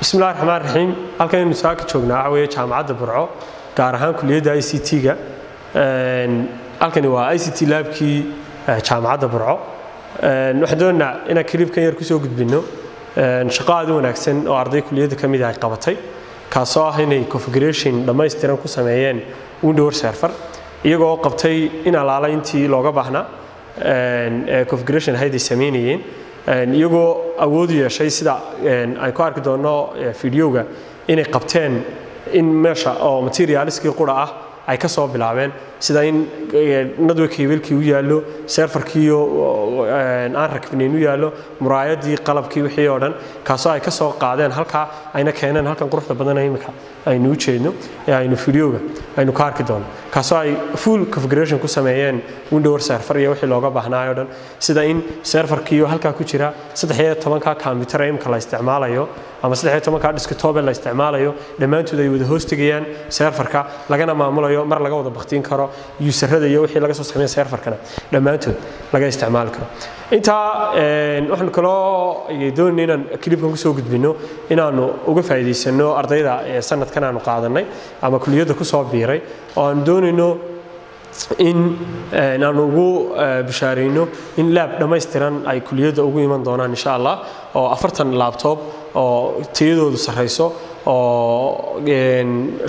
بسم الله الرحمن الرحيم halkan saaka joognaa waxa weeye jaamacadda Burco gaar ahaan kulliyadda ICT-ga halkani waa ICT labkii jaamacadda Burco waxaan doonaa in clipkan yar ku soo gudbino shaqo aad u wanaagsan oo arday kulliyadda kamid ah ay qabatay kaasoo ah inay configuration dhameystiran ku sameeyeen Windows server iyagoo qabtay in alaala intii looga baahnaa configuration hay'adda sameeyeen iyagoo awood u yeeshay sida ay ku arki doono fiidiyoga inay qabteen in meesha oo materialskii qura ah ay ka soo bilaabeen sida in network cablekii u yaalo serverkii aan rakibnayn u yaalo muraayadii qalabkii wixii oo dhan kaasoo ay ka soo qaadeen halka ayna keeneen halkan quruxda badan imika aynu u jeedno aynu fiidiyoga aynu ka arki doono kaasoo ay full configuration ku sameeyeen Windows server iyo wixii looga baahnaayo dhan sida in serverkii halka ku jira 13 ka computer imka la isticmaalayo ama 13 ka desktop la isticmaalayo dhamaantood ay wada hostigayaan serverka lagana maamulayo mar laga wada baqtiin karo userada iyo wixii laga soo sameeyo serverkana dhamaantood laga isticmaali karo inta waxaan kaloo doonayna inaan clipkan ku soo gudbino inaanu uga faa'iideysano ardayda sanadkan aanu qaadanay ama kulliyadda ku soo biiray oo aan doonayno in aanu ugu bishaareyno in lab dhameystiran ay kulliyadda ugu iman doonaan insha Allah oo 40 laptop oo tayadoodu sareyso oo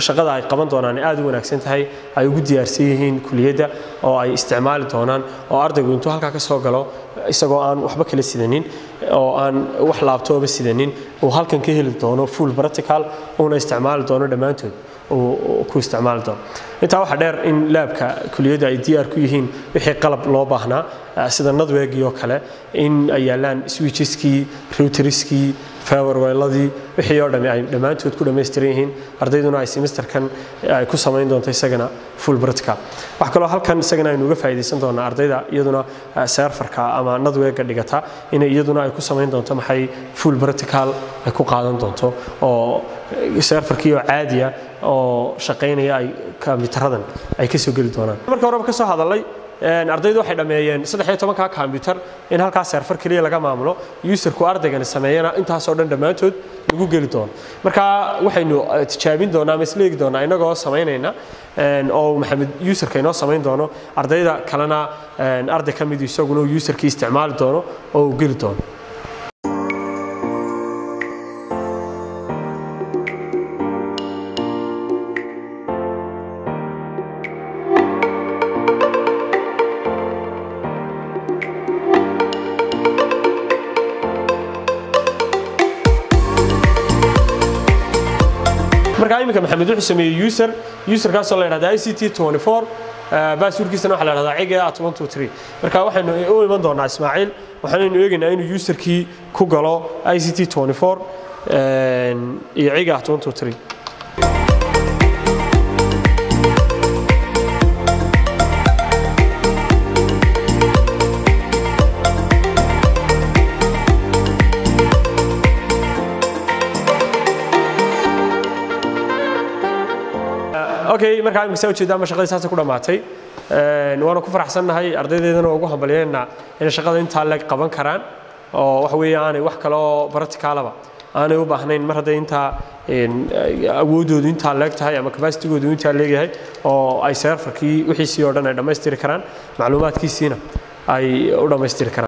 shaqada ay qaban doonaan aad u wanaagsan tahay ay ugu diyaarsan yihiin kulliyadda oo ay isticmaali doonaan oo ardaygu intuu halka ka soo galo isagoo aan waxba kala sidanin oo aan wax laptop sidanin oo halkan ka heli doono full practical oo isticmaali doono dhamaantood oo ku isticmaali doono inta waxa dheer in labka kulliyadda ay diyaar ku yihiin wixii qalab loo baahnaa sida network iyo kale in ay yaalaan switcheski routerski firewalladii wixii oo dhan ay dhamaantood ku dhameystiran yihiin ardayduna ay semesterkan ay ku sameyn doonto isagana full practical wax kale halkan isagana aynu uga faa'iideysan doonaa ardayda iyaduna serverka ama network dhigata in iyaduna ay ku sameyn doonto maxay full practical ay ku qaadan doonto oo serverkii oo caadi ah oo shaqeynaya ay computerradan ay ka soo gali doonaan marka hore ka soo hadalay ardaydu waxay dhameeyeen 13 ka computer in halka server kaliya laga maamulo userku ardaygan sameeyana intaas oo dhan dhamaantood lagu gali doono marka waxaynu tijaabin doonaa masleegi doonaa inagoo sameeynayna oo maxamed userka inoo sameyn doono ardayda kalena arday kamid isaguna userkii isticmaali doono oo gali doono marka imika maxamed wuxuu sameeyay user kaas oo la yiraahdo ICT24 passwordkiisana waxa la yiraahdaa ciga 123 marka waxaanu u iman doonaa Ismaaciil waxaanu eegaynaa inuu userkii ku galo ICT24 iyo ciga 123 okay marka aan soo jeedaa shaqadiisa ku dhamaatay waana ku faraxsanahay ardaydeedana ugu hambalyeena in shaqada inta la qaban karaan oo wax weeyaan wax kale oo practical ah aanay u baahnayn mar haday inta awoodoodu inta leegtahay ama capacity-goodu inta leeyahay oo ay serverkii wixii oo dhan ay dhameystiri karaan macluumaadkiisina ay u dhameystiri karaan